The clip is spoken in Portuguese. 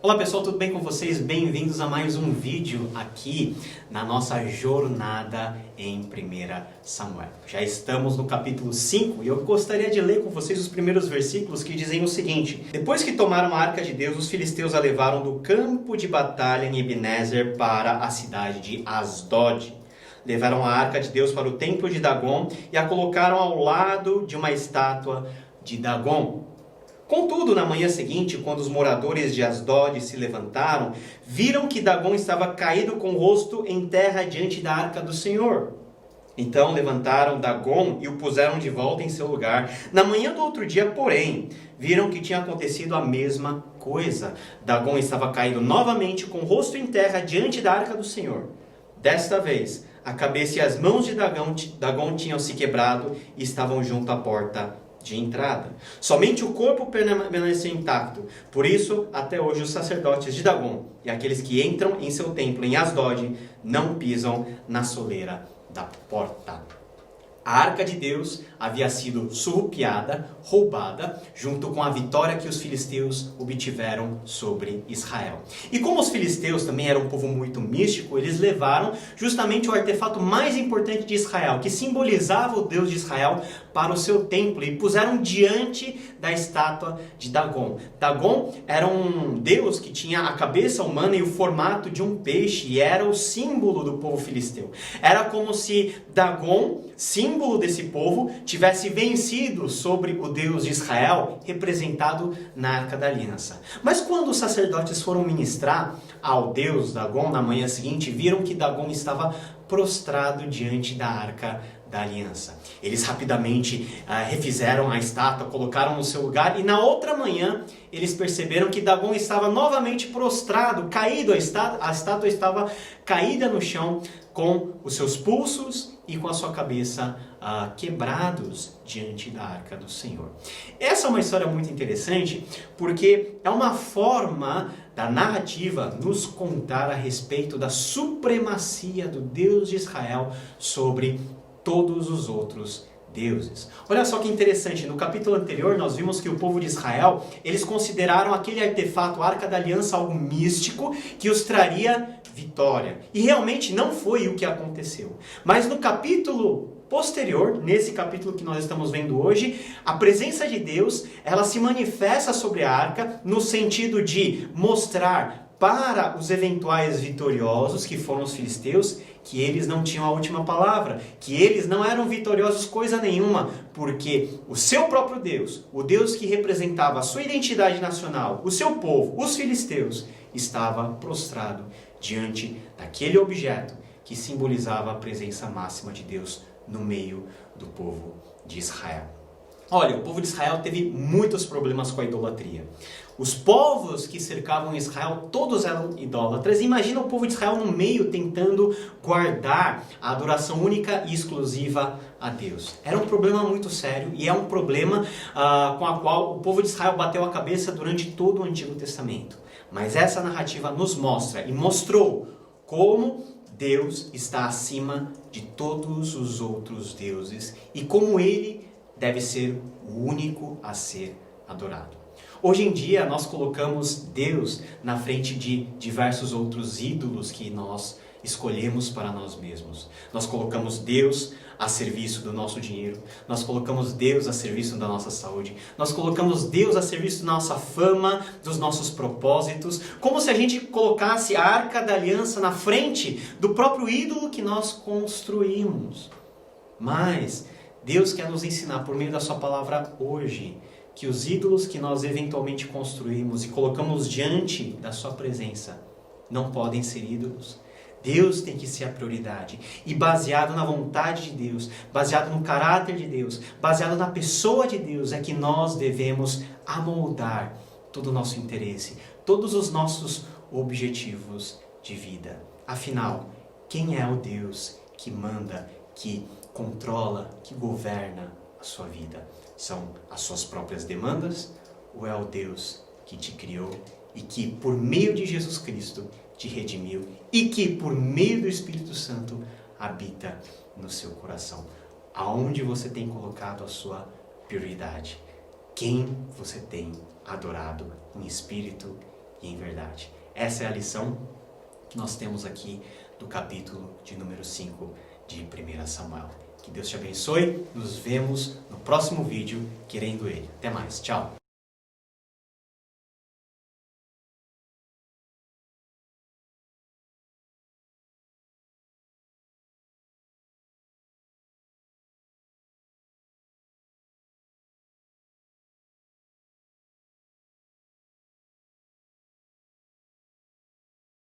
Olá pessoal, tudo bem com vocês? Bem-vindos a mais um vídeo aqui na nossa jornada em 1 Samuel. Já estamos no capítulo 5 e eu gostaria de ler com vocês os primeiros versículos que dizem o seguinte: Depois que tomaram a arca de Deus, os filisteus a levaram do campo de batalha em Ebenezer para a cidade de Asdod. Levaram a arca de Deus para o templo de Dagon e a colocaram ao lado de uma estátua de Dagon. Contudo, na manhã seguinte, quando os moradores de Asdod se levantaram, viram que Dagon estava caído com o rosto em terra diante da arca do Senhor. Então levantaram Dagon e o puseram de volta em seu lugar. Na manhã do outro dia, porém, viram que tinha acontecido a mesma coisa. Dagon estava caído novamente com o rosto em terra diante da arca do Senhor. Desta vez, a cabeça e as mãos de Dagon tinham se quebrado e estavam junto à porta de entrada. Somente o corpo permaneceu intacto. Por isso, até hoje, os sacerdotes de Dagon e aqueles que entram em seu templo em Asdod não pisam na soleira da porta. A arca de Deus havia sido surrupiada, roubada, junto com a vitória que os filisteus obtiveram sobre Israel. E como os filisteus também eram um povo muito místico, eles levaram justamente o artefato mais importante de Israel, que simbolizava o Deus de Israel, para o seu templo e puseram diante da estátua de Dagon. Dagon era um deus que tinha a cabeça humana e o formato de um peixe e era o símbolo do povo filisteu. Era como se Dagon, símbolo desse povo, tivesse vencido sobre o Deus de Israel, representado na Arca da Aliança. Mas quando os sacerdotes foram ministrar ao Deus Dagon na manhã seguinte, viram que Dagon estava prostrado diante da Arca da Aliança. Eles rapidamente refizeram a estátua, colocaram no seu lugar e na outra manhã eles perceberam que Dagon estava novamente prostrado, caído, a estátua estava caída no chão com os seus pulsos e com a sua cabeça quebrados diante da arca do Senhor. Essa é uma história muito interessante porque é uma forma da narrativa nos contar a respeito da supremacia do Deus de Israel sobre todos os outros deuses. Olha só que interessante, no capítulo anterior nós vimos que o povo de Israel, eles consideraram aquele artefato, a Arca da Aliança, algo místico que os traria vitória. E realmente não foi o que aconteceu. Mas no capítulo posterior, nesse capítulo que nós estamos vendo hoje, a presença de Deus, ela se manifesta sobre a arca no sentido de mostrar para os eventuais vitoriosos, que foram os filisteus, que eles não tinham a última palavra, que eles não eram vitoriosos coisa nenhuma, porque o seu próprio Deus, o Deus que representava a sua identidade nacional, o seu povo, os filisteus, estava prostrado diante daquele objeto que simbolizava a presença máxima de Deus no meio do povo de Israel. Olha, o povo de Israel teve muitos problemas com a idolatria. Os povos que cercavam Israel, todos eram idólatras. Imagina o povo de Israel no meio tentando guardar a adoração única e exclusiva a Deus. Era um problema muito sério e é um problema com a qual o povo de Israel bateu a cabeça durante todo o Antigo Testamento. Mas essa narrativa nos mostra e mostrou como Deus está acima de todos os outros deuses e como Ele deve ser o único a ser adorado. Hoje em dia nós colocamos Deus na frente de diversos outros ídolos que nós escolhemos para nós mesmos. Nós colocamos Deus a serviço do nosso dinheiro, nós colocamos Deus a serviço da nossa saúde, nós colocamos Deus a serviço da nossa fama, dos nossos propósitos, como se a gente colocasse a Arca da Aliança na frente do próprio ídolo que nós construímos. Mas Deus quer nos ensinar por meio da sua palavra hoje que os ídolos que nós eventualmente construímos e colocamos diante da sua presença não podem ser ídolos. Deus tem que ser a prioridade. E baseado na vontade de Deus, baseado no caráter de Deus, baseado na pessoa de Deus, é que nós devemos amoldar todo o nosso interesse, todos os nossos objetivos de vida. Afinal, quem é o Deus que manda, que controla, que governa a sua vida? São as suas próprias demandas ou é o Deus que te criou e que por meio de Jesus Cristo te redimiu e que por meio do Espírito Santo habita no seu coração? Aonde você tem colocado a sua prioridade? Quem você tem adorado em espírito e em verdade. Essa é a lição que nós temos aqui do capítulo de número 5 de 1 Samuel. Que Deus te abençoe, nos vemos no próximo vídeo, querendo Ele. Até mais, tchau!